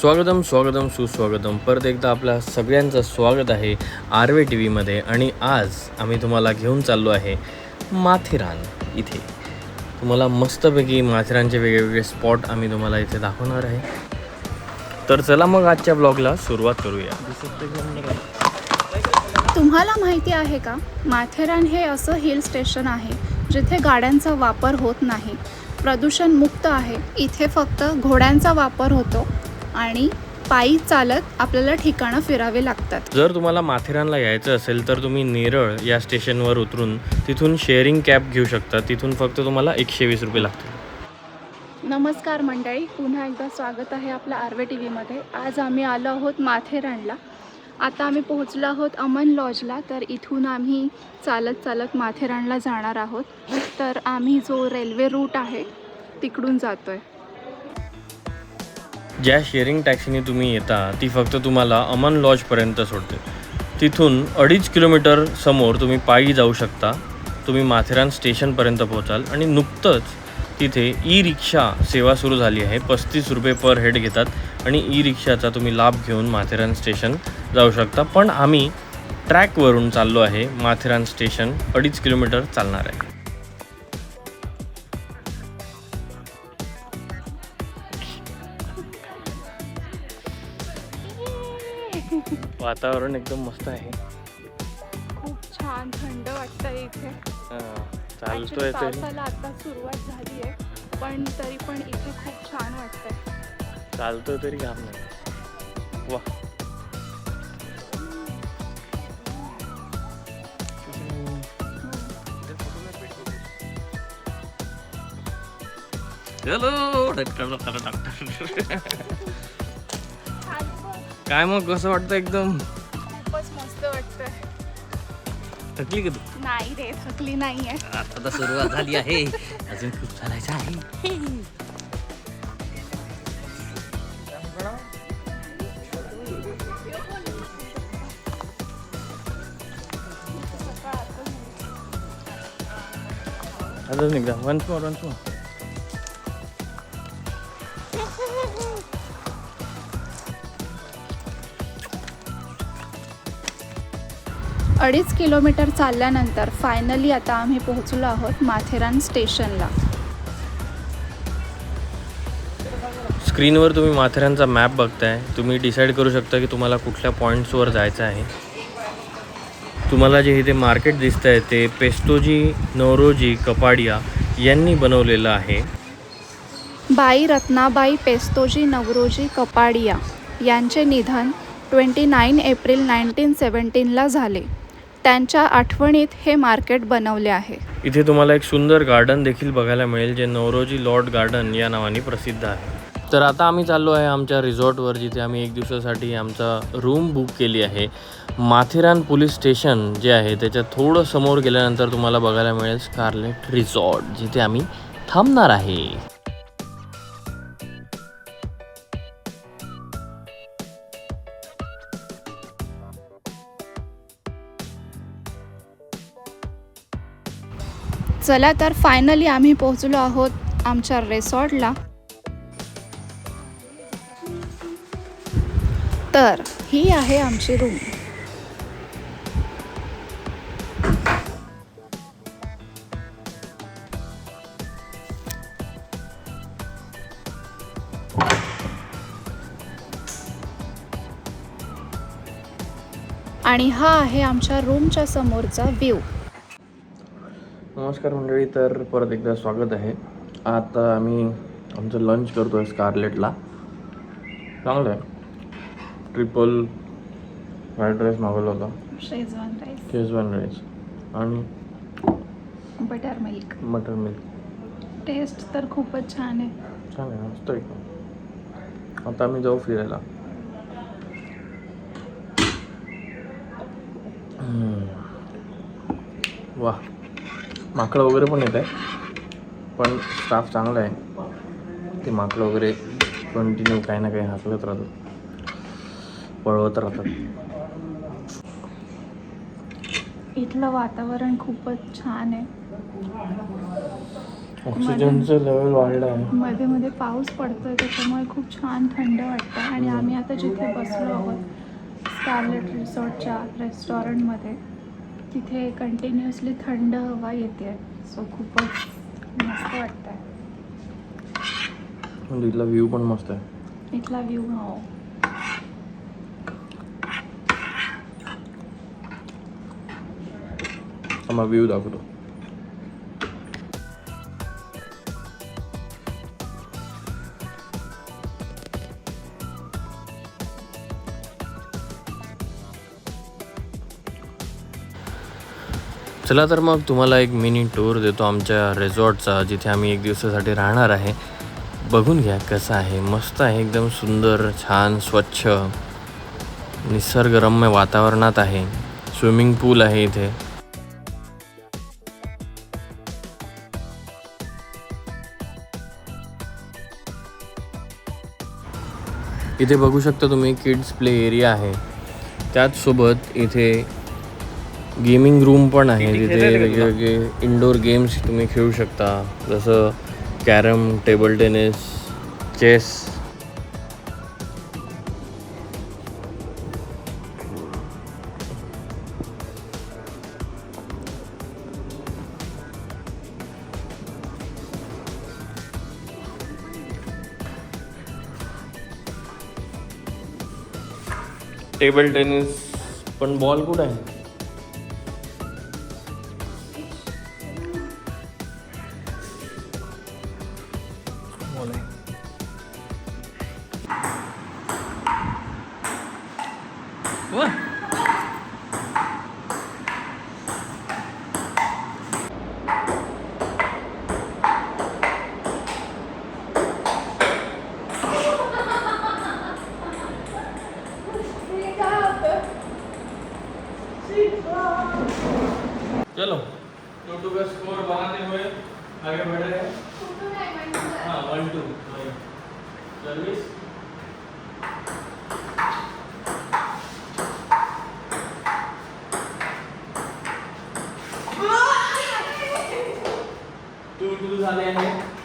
स्वागतम स्वागतम सुस्वागतम. परत एकदा आपल्या सगळ्यांचं स्वागत आहे आर्वे टी व्हीमध्ये. आणि आज आम्ही तुम्हाला घेऊन चाललो आहे माथेरान इथे. तुम्हाला मस्तपैकी माथेरानचे वेगवेगळे स्पॉट आम्ही तुम्हाला इथे दाखवणार आहे. तर चला मग आजच्या ब्लॉगला सुरुवात करूया. तुम्हाला माहिती आहे का, माथेरान हे असं हिल स्टेशन आहे जिथे गाड्यांचा वापर होत नाही, प्रदूषण मुक्त आहे. इथे फक्त घोड्यांचा वापर होतो आणि पायी चालत आपल्याला ठिकाणं फिरावे लागतात. जर तुम्हाला माथेरानला यायचं असेल तर तुम्ही नेरळ या स्टेशनवर उतरून तिथून शेअरिंग कॅब घेऊ शकता. तिथून फक्त तुम्हाला 120 रुपये लागतील. नमस्कार मंडळी, पुन्हा एकदा स्वागत आहे आपल्या आर्वे टी व्हीमध्ये. आज आम्ही आलो आहोत माथेरानला. आता आम्ही पोहोचलो आहोत अमन लॉजला. तर इथून आम्ही चालत चालत माथेरानला जाणार आहोत. तर आम्ही जो रेल्वे रूट आहे तिकडून जातोय. ज्या शेअरिंग टॅक्सीने तुम्ही येता ती फक्त तुम्हाला अमन लॉजपर्यंत सोडते. तिथून 2.5 किलोमीटर समोर तुम्ही पायी जाऊ शकता. तुम्ही माथेरान स्टेशनपर्यंत पोहोचाल. आणि नुकतंच तिथे ई रिक्षा सेवा सुरू झाली आहे. 35 रुपये पर हेड घेतात आणि ई रिक्षाचा तुम्ही लाभ घेऊन माथेरान स्टेशन जाऊ शकता. पण आम्ही ट्रॅकवरून चाललो आहे. माथेरान स्टेशन 2.5 किलोमीटर चालणार आहे. वातावरण एकदम मस्त आहे. खूप छान थंड वाटतंय इथे. चालतोय तरी पावसाला आता सुरुवात झाली आहे, पण तरी पण इथे खूप छान वाटतंय. चालतोय तरी घाम नाही. वा, काय मग कसं वाटतं? एकदम खूपच मस्त वाटतंय. थकली का तू? नाही रे, थकली नाहीये. आता तर सुरुवात झाली आहे, अजून खूप चालायचं आहे. अजून एकदा वन्स मोर. 2.5 किलोमीटर चालल्यानंतर फायनली आता आम्ही पोहोचलो आहोत माथेरान स्टेशनला. स्क्रीनवर तुम्ही माथेरानचा मॅप बघताय. तुम्ही डिसाईड करू शकता की तुम्हाला कुठल्या पॉईंट्सवर जायचं आहे. तुम्हाला जे इथे मार्केट दिसतं आहे ते पेस्तोजी नवरोजी कपाडिया यांनी बनवलेलं आहे. बाई रत्नाबाई पेस्तोजी नवरोजी कपाडिया यांचे निधन 29 एप्रिल 1917ला झाले. त्यांच्या आठवणीत हे मार्केट बनवले आहे. इथे तुम्हाला एक सुंदर गार्डन देखील बघायला मिळेल जे नवरोजी लॉर्ड गार्डन या नावाने प्रसिद्ध आहे. तर आता आम्ही चाललो आहे आमच्या रिसॉर्टवर, जिथे आम्ही 1 दिवसासाठी आमचा रूम बुक केली आहे. माथेरान पोलीस स्टेशन जे आहे त्याच्या थोडं समोर गेल्यानंतर तुम्हाला बघायला मिळेल स्कारलेट रिसॉर्ट, जिथे आम्ही थांबणार आहे. चला तर फायनली आम्ही पोहोचलो आहोत आमच्या रिसॉर्टला. तर ही आहे आमची रूम. आणि हा आहे आमच्या रूमच्या समोरचा व्ह्यू. नमस्कार मंडळी, तर परत एकदा स्वागत आहे. आता आम्ही आमचं लंच करतो आहे स्कारलेटला. चांगलं आहे. ट्रिपल फ्राईड राईस मागवला होता, शेजवान राईस आणि बटर मिल्क. मटर मिल्क. टेस्ट तर खूपच छान आहे. छान आहे, मस्त एकदम. आता आम्ही जाऊ फिरायला. वा, माकडं वगैरे पण येत आहे, पण स्टाफ चांगला आहे. ते माकडं वगैरे कंटिन्यू काही ना काही हाकलत राहतात, पळवत राहतात. इथलं वातावरण खूपच छान आहे. ऑक्सिजनचं लेवल वाढलं आहे. मध्ये मध्ये पाऊस पडतोय त्याच्यामुळे खूप छान थंड वाटतं. आणि आम्ही आता जिथे बसलो आहोत स्कारलेट रिसॉर्टच्या रेस्टॉरंटमध्ये, तिथे कंटिन्युअसली थंड हवा येते. सो खूपच मस्त वाटतं आहे. इथला व्ह्यू पण मस्त आहे. इथला व्ह्यू हो. आम्हाला व्ह्यू दाखवतो. चला तर मग तुम्हाला एक मिनी टूर देतो आमच्या रिसॉर्टचा, जिथे आम्ही एक दिवसासाठी राहणार आहे. बघून घ्या कसं आहे. मस्त आहे, एकदम सुंदर, छान, स्वच्छ, निसर्गरम्य वातावरणात आहे. स्विमिंग पूल आहे इथे. इथे बघू शकता तुम्ही किड्स प्ले एरिया आहे. त्याचसोबत इथे गेमिंग रूम पण आहे, जिथे वेगवेगळे इंडोर गेम्स तुम्ही खेळू शकता, जसं carrom, table tennis, chess. Table tennis पण बॉल कुठं आहे? चलो टू का स्कोर बनाते हुए आगे बढ़ रहे हैं. हाँ 1-2 सर्विस. टू झाले आहे.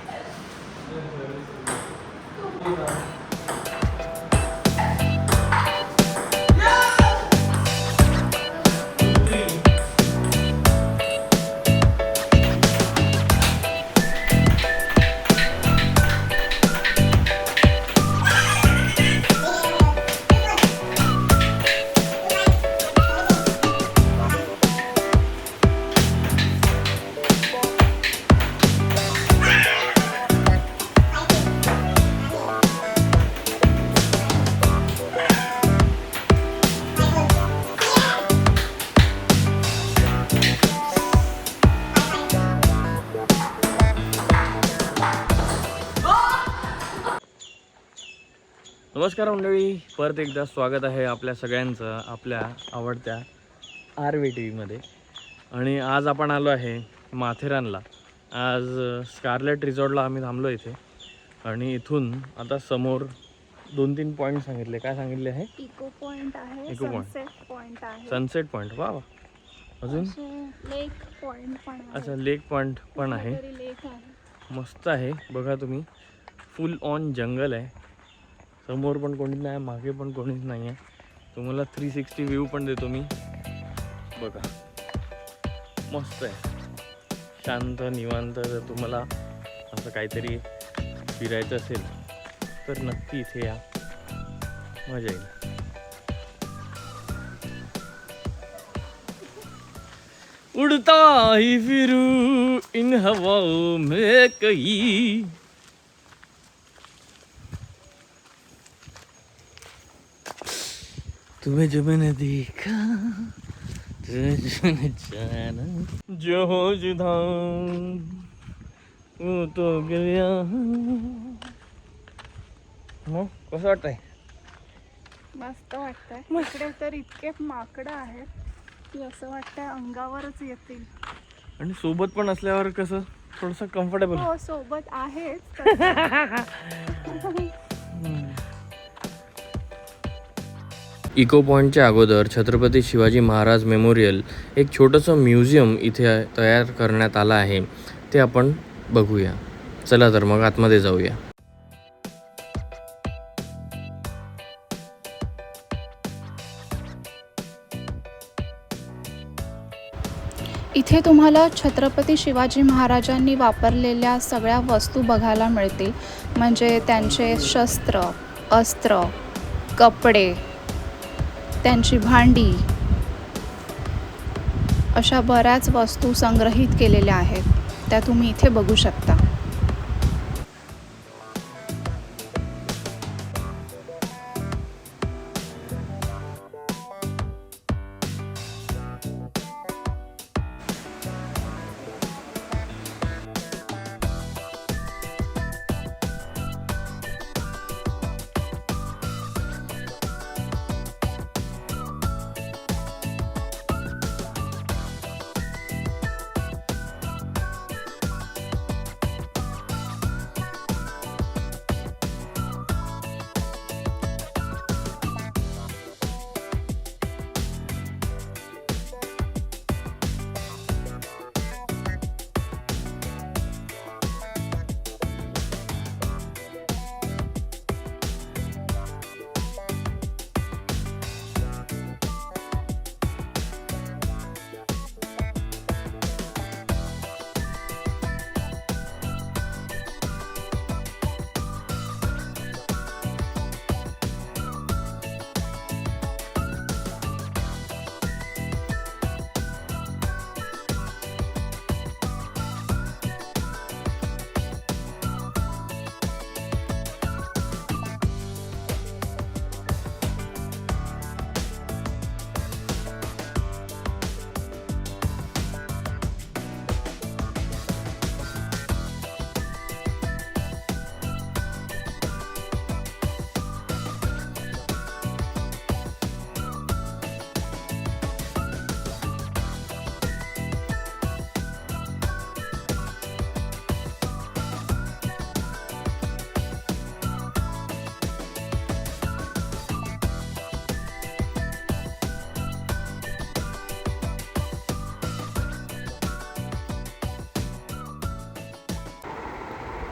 नमस्कार मंडळी, परत एकदा स्वागत आहे आपल्या सगळ्यांचं आपल्या आवडत्या RVTVमध्ये. आणि आज आपण आलो आहे माथेरानला. आज स्कारलेट रिसॉर्टला आम्ही थांबलो इथे. आणि इथून आता समोर 2-3 पॉईंट सांगितले. काय सांगितले आहे? इको पॉइंट आहे, इको पॉइंट, सनसेट पॉइंट आहे, सनसेट पॉईंट. वा वा. अजून लेक पॉइंट पण आहे. अच्छा, लेक पॉईंट पण आहे. लेक आहे. मस्त आहे. बघा तुम्ही, फुल ऑन जंगल आहे. समोर पण कोणीच नाही, मागे पण कोणीच नाही आहे. तुम्हाला 360 व्ह्यू पण देतो मी. बघा मस्त आहे, शांत निवांत. जर तुम्हाला असं काहीतरी फिरायचं असेल तर नक्की इथे या, मजा येईल. उड़ता ही फिरू इन हवाओं में कहीं. तुम्हें जो मैंने देखा, तुम्हें जो मैंने जाना, जो हो जुदा वो तो गया. मग कसं वाटतंय? मस्त वाटतंय. इकडे तर इतके माकडं आहेत की असं वाटतंय अंगावरच येतील. आणि सोबत पण असल्यावर कसं थोडंसं कम्फर्टेबल. हो, सोबत आहेत. इको पॉईंटच्या अगोदर छत्रपती शिवाजी महाराज मेमोरियल एक छोटंसं म्युझियम इथे तयार करण्यात आलं आहे. ते आपण बघूया. चला तर मग आतमध्ये जाऊया. इथे तुम्हाला छत्रपती शिवाजी महाराजांनी वापरलेल्या सगळ्या वस्तू बघायला मिळतील. म्हणजे त्यांचे शस्त्र, अस्त्र, कपडे, त्यांची भांडी, अशा बऱ्याच वस्तू संग्रहित केलेल्या आहेत. त्या तुम्ही इथे बघू शकता.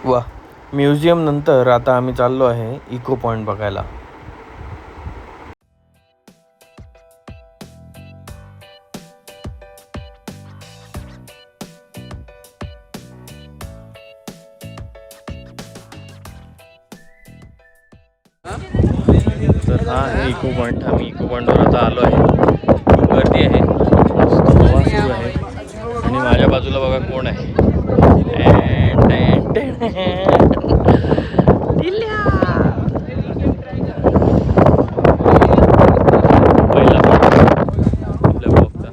वा, म्युझियम नंतर आता आम्ही चाललो आहे इको पॉइंट बघायला. तर हा आहे इको पॉइंट. आम्ही इको पॉइंटवर आता आलो आहे. खूप गर्दी आहे, मस्त हवा सुरू आहे. आणि माझ्या बाजूला बघा कोण आहे. पहिला आपल्या ब्लॉगचा.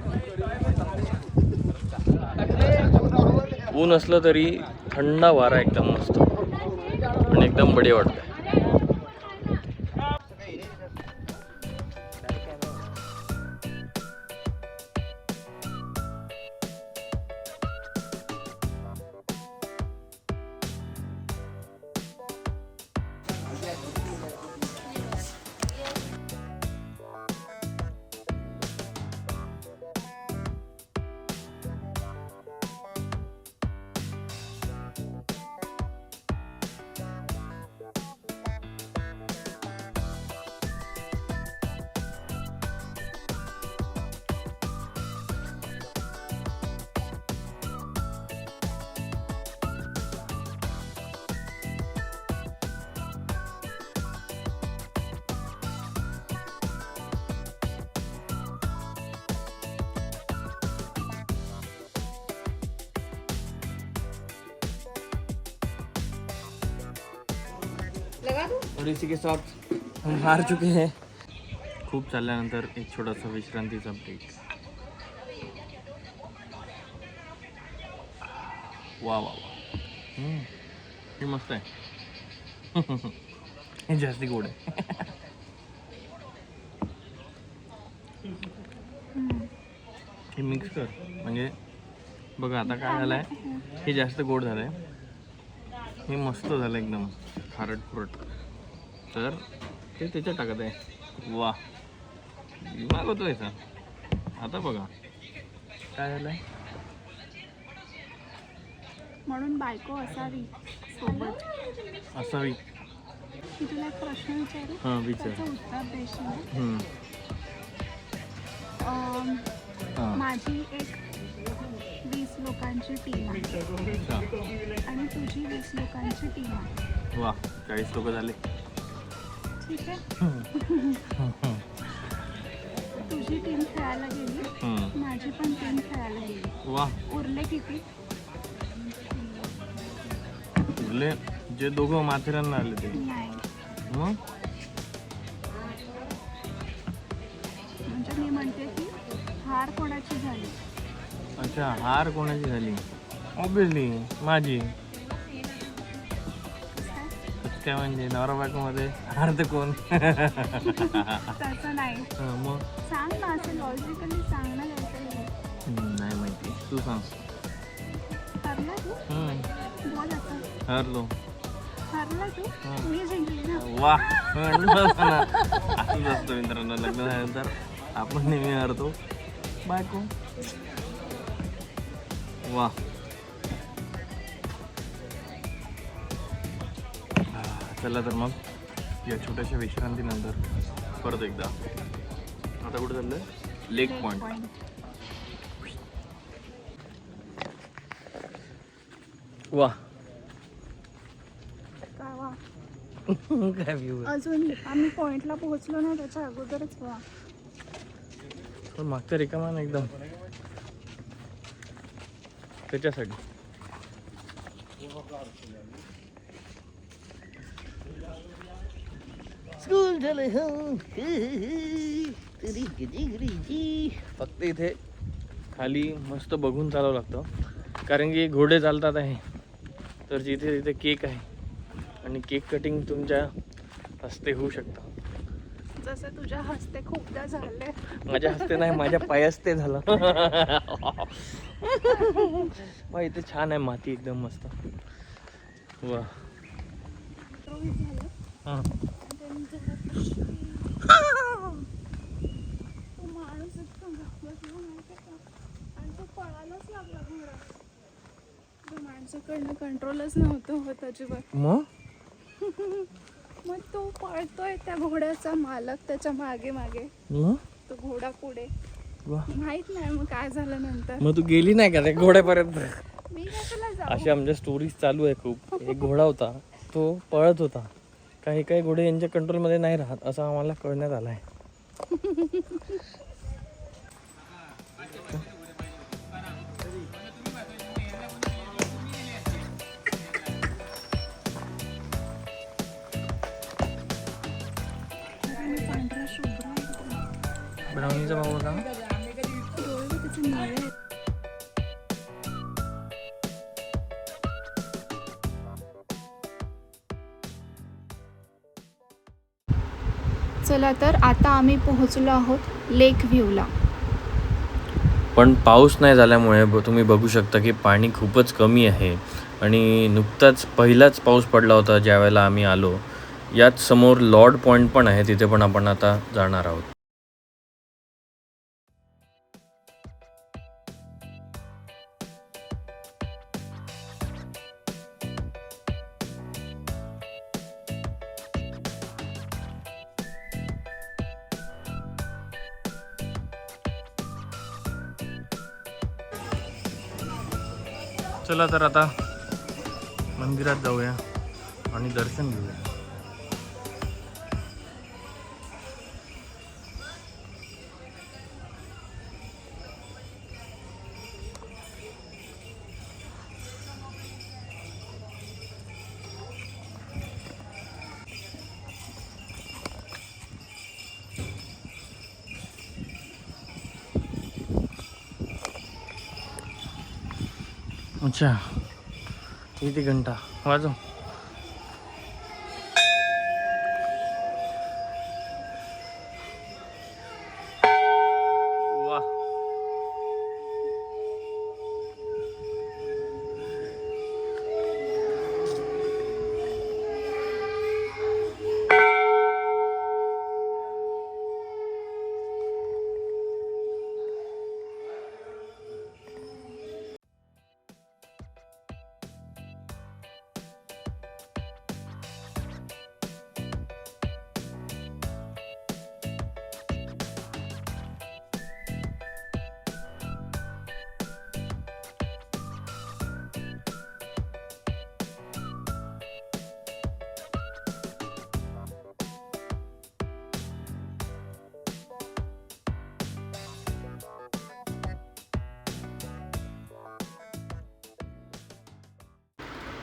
ऊन असलं तरी थंड वारा एकदम मस्त आणि एकदम बढिया वाटतंय. और इसी के साथ हम हार चुके हैं. खूप चालल्यानंतर एक छोटासा विश्रांतीचा ब्रेक. वा वा वा, हे मस्त आहे. हे जास्ती गोड आहे. हे मिक्स कर, म्हणजे बघा आता काय झालं आहे. हे जास्त गोड झालं आहे, हे मस्त झालं एकदम खारट खुरट. तर ते त्याच्यात टाकत आहे. वा, मागवतोय सर. आता बघा काय झालं आहे. म्हणून बायको असावी सोबत. असावी. मी तुला एक प्रश्न विचारू, हां विचार. त्याचं उत्तर देशील. हम्म. हां. माझी एक 20 लोकांची टीम आहे अच्छा. आणि तुझी 20 लोकांची टीम आहे. वा 40 लोक झाले. ठीक आहे. तुझी टीम खेळायला गेली, माझी पण टीम खेळायला गेली. वा. उरले किती? उरले जे दोघं माथेरानला आले ते. नाही, मग म्हणजे मी म्हणते की हार कोणाची झाली? अच्छा हार कोणाची झाली? ऑब्विसली माझी. काय म्हणजे नवरा बायको मध्ये हार तर कोण? तसं नाही. मग सांग ना, असं लॉजिकली सांग ना काहीतरी. नाही माहिती, तू सांग. हरला तू? बोल आता. हरलो. हरला तू? मी जिंकली ना. वा असंच असतं मित्रांनो, लग्न झाल्यानंतर आपण नेहमी हरतो. बायको. वा. चला तर मग या छोट्याशा विश्रांतीनंतर परत एकदा आता कुठं चाललं? लेक पॉइंट. वा. काय व्ह्यू. अजून आम्ही पॉइंटला पोहोचलो ना त्याच्या अगोदरच वा. पण मागचं रिकामा ना एकदम, त्याच्यासाठी. स्कूल झालं फक्त इथे खाली मस्त बघून चालावं लागतं, कारण की घोडे चालतात आहे. तर जिथे तिथे केक आहे आणि केक कटिंग तुमच्या हस्ते होऊ शकतं. जसं तुझ्या हस्ते खूपदा झाले. माझ्या हस्ते नाही, माझ्या पायस्ते झालं. वा इथे छान आहे, माती एकदम मस्त. वा. हां. माणूस इतका घाबरला माहिती का, आणि तो पळायलाच लागला घोडा. माणसाकडनं कंट्रोलच नव्हतं होत अजिबात. मग मग तो पळतोय, त्या घोड्याचा मालक त्याच्या मागे मागे, मग तो घोडा पुढे. वा. माहित नाही मग काय झालं नंतर. मग तू गेली नाही का त्या घोड्यापर्यंत? मी कशाला जाऊ. अशा आमच्या स्टोरीज चालू आहे खूप. एक घोडा होता, तो पळत होता. काही काही घोडे यांच्या कंट्रोलमध्ये नाही राहत असं आम्हाला कळण्यात आलं आहे. पांढरा शुभ्र ब्राउनीचा भाव होता. डोळे त्याचे निळे आहेत. चला तर आता आम्ही पोहोचलो आहोत लेक व्ह्यूला. पण पाऊस नाही झाल्यामुळे तुम्ही बघू शकता की पाणी खूपच कमी आहे आणि नुकताच पहिलाच पाऊस पडला होता ज्या वेळेला आम्ही आलो. याच समोर लॉर्ड पॉईंट पण आहे, तिथे पण आपण आता जाणार आहोत. चला तर आता मंदिरात जाऊया आणि दर्शन घेऊया. अच्छा किती घंटा वाजव. वा.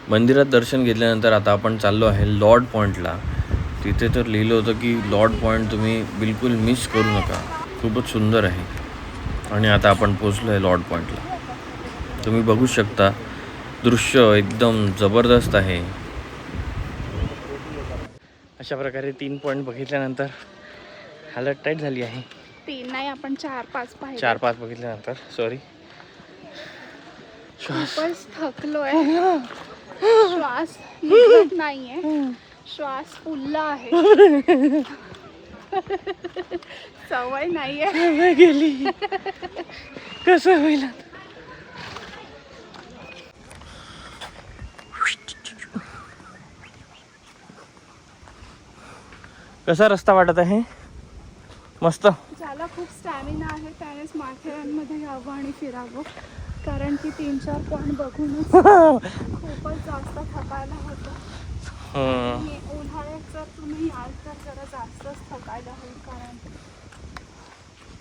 मंदिरात दर्शन घेतल्यानंतर आता आपण चाललो आहे लॉर्ड पॉईंटला. तिथे तर लिहिलं होतं की लॉर्ड पॉईंट तुम्ही बिलकुल मिस करू नका, खूपच सुंदर आहे. आणि आता आपण पोचलो आहे लॉर्ड पॉईंटला. तुम्ही बघू शकता दृश्य एकदम जबरदस्त आहे. अशा प्रकारे 3 पॉईंट बघितल्यानंतर हालत टाईट झाली आहे. 3 नाही, आपण 4-5 पाहिजे. 4-5 बघितल्यानंतर सॉरी, खूपच थकलोय. श्वास निघत नाहीये, श्वास फुलला आहे. सवय नाहीये. गेली कसं होईल. कसा रस्ता वाटत आहे? मस्त. ज्याला खूप स्टॅमिना आहे त्यानेच माथेरानमध्ये यावं आणि फिरावं, कारण की 3-4 पॉईंट बघूनच खूपच जास्त थकायला होतं. आणि उन्हाळ्यात जर तुम्ही याल तर जरा जास्तच थकायला होईल,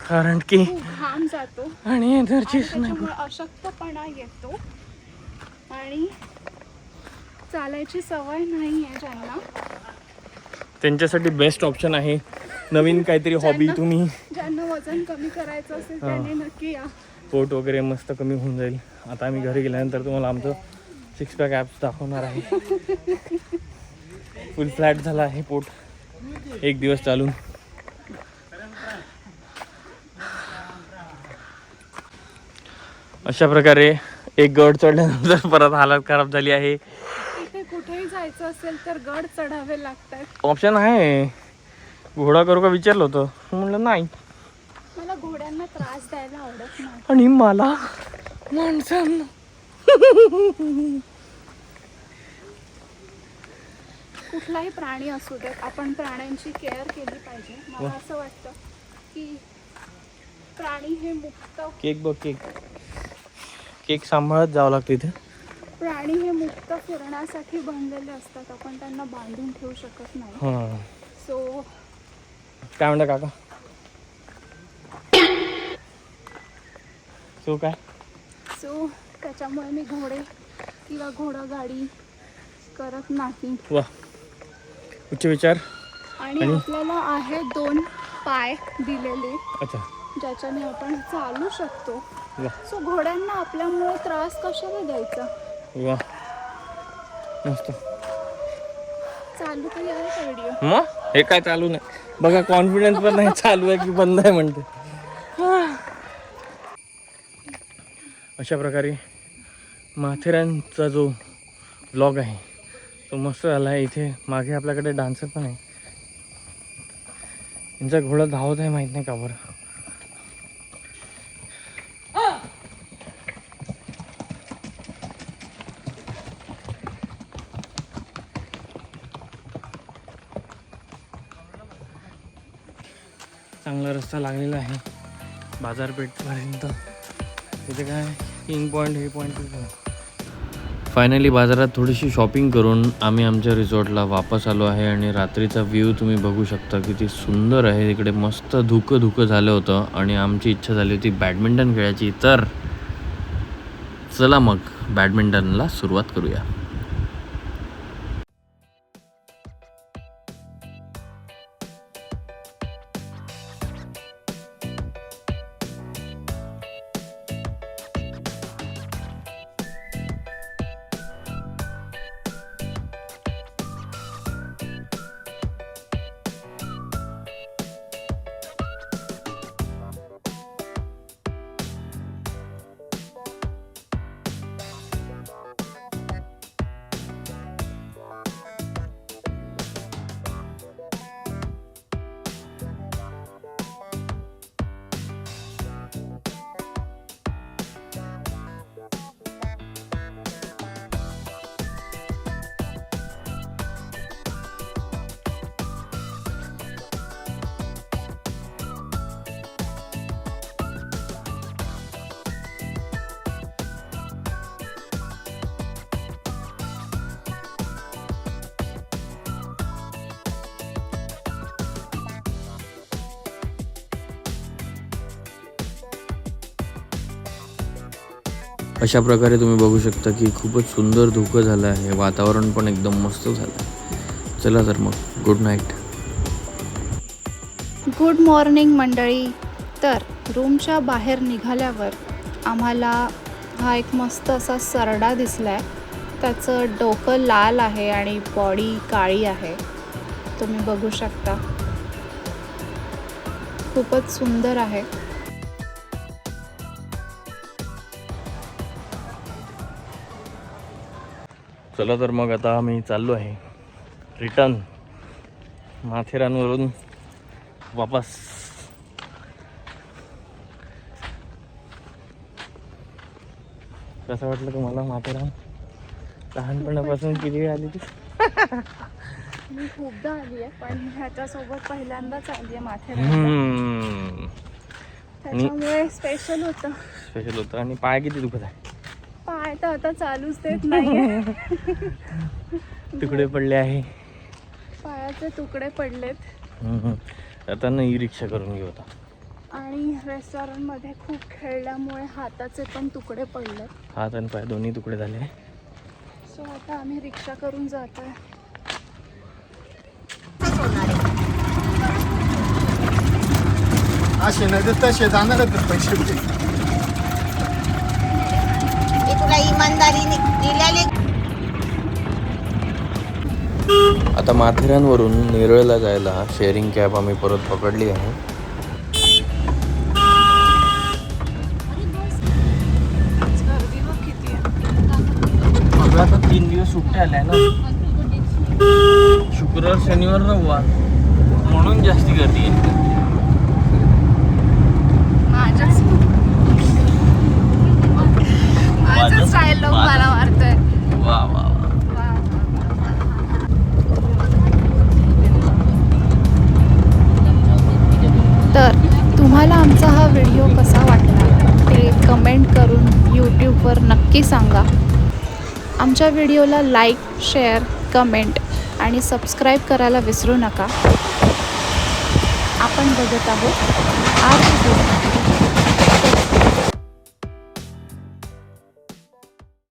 कारण की खूप घाम जातो आणि आणि एनर्जीच नाही. त्याच्यामुळे अशक्तपणा येतो आणि चालायची सवय नाही आहे ज्यांना, त्यांच्यासाठी बेस्ट ऑप्शन आहे नवीन काहीतरी हॉबी. तुम्ही ज्यांना वजन कमी करायचं असेल त्यांनी नक्की या. पोट वगैरे मस्त कमी होऊन जाईल. आता आम्ही घरी गेल्यानंतर तुम्हाला आमचं 6 पॅक ॲप्स दाखवणार आहे. फुल फ्लॅट झाला आहे पोट 1 दिवस चालून. अशा प्रकारे एक गड चढल्यानंतर परत हालत खराब झाली आहे. इथे कुठेही जायचं असेल तर गड चढावे लागतात. ऑप्शन आहे, घोडा करू का विचारलं होतं, म्हणलं नाही. मला घोड्यांना त्रास द्यायला आवडत नाही. आणि मला माणसांना कुठलाही प्राणी असू देत, आपण प्राण्यांची केअर केली पाहिजे. मला असं वाटतं की प्राणी हे मुक्त, केक बघ, केक सांभाळत जावं लागतं इथे. प्राणी हे मुक्त फिरण्यासाठी बनलेले असतात, आपण त्यांना बांधून ठेवू शकत नाही. हां, सो काय म्हणता काका? सो काय? सो त्याच्यामुळे मी घोडे किंवा घोडागाडी करत नाही. वा, उच्च विचार. आणि आपल्याला आहे 2 पाय दिलेले, अच्छा, ज्याच्याने आपण चालू शकतो. वा सो घोड्यांना आपल्यामुळे त्रास कशाला द्यायचा. वा, मस्त. चालू तरी आहे का व्हिडिओ? मग हे काय चालू नाही बघा, कॉन्फिडन्स पण नाही चालू आहे की बंद आहे म्हणते. अशा प्रकारे माथेरानचा जो व्लॉग आहे तो मस्त झाला आहे. इथे मागे आपल्याकडे डान्सर पण आहे. यांचा घोडा धावत आहे, माहीत नाही का बरं. चांगला रस्ता लागलेला आहे बाजारपेठपर्यंत. इथे काय किंग पॉईंट, हे पॉईंट. फायनली बाजारात थोडीशी शॉपिंग करून आम्ही आमच्या रिसॉर्टला वापस आलो आहे. आणि रात्रीचा व्ह्यू तुम्ही बघू शकता किती सुंदर आहे. इकडे मस्त धुकं झालं होतं आणि आमची इच्छा झाली होती बॅडमिंटन खेळायची. तर चला मग बॅडमिंटनला सुरुवात करूया. अशा प्रकारे तुम्ही बघू शकता की खूपच सुंदर धुकं झालं आहे, वातावरण पण एकदम मस्त झालं आहे. चला तर मग गुड नाईट. गुड मॉर्निंग मंडळी. तर रूमच्या बाहेर निघाल्यावर आम्हाला हा एक मस्त असा सरडा दिसला आहे. त्याचं डोकं लाल आहे आणि बॉडी काळी आहे, तुम्ही बघू शकता. खूपच सुंदर आहे. चला तर मग आता आम्ही चाललो आहे रिटर्न माथेरानवरून वापस. कसं वाटलं तुम्हाला माथेरान? लहानपणापासून किती वेळ आली ती? मी खूपदा आली आहे, पण ह्याच्यासोबत पहिल्यांदाच आली आहे माथेरान. त्याच्यामुळे स्पेशल होतं. आणि पाय किती दुखत आहे? पाय तर आता चालूच देत नाही. तुकडे पडले आहे, पायाचे तुकडे पडलेत. आता नाही रिक्षा करून घेऊ आता. आणि रेस्टॉरंटमध्ये खूप खेळल्यामुळे हाताचे पण तुकडे पडलेत. हात आणि पाय दोन्ही तुकडे झाले. सो आता आम्ही रिक्षा करून जातोय. असे नाही तर तसे जाणारच पैसे. तुला इमानदारीने दिलेले. आता माथेरानवरून नेरळला जायला शेअरिंग कॅब आम्ही परत पकडली आहे. गर्दी बघ किती आहे. आता 3 दिवस सुट्ट्या आल्या ना, शुक्रवार शनिवार रविवार, म्हणून जास्ती गर्दी आहे. माझं स्टाईल लोक मला मारतोय. वा वा वा. तर तुम्हाला आमचा हा व्हिडिओ कसा वाटला ते कमेंट करून यूट्यूबवर नक्की सांगा. आमच्या व्हिडिओला लाईक, शेअर, कमेंट आणि सबस्क्राईब करायला विसरू नका. आपण बघत आहोत आज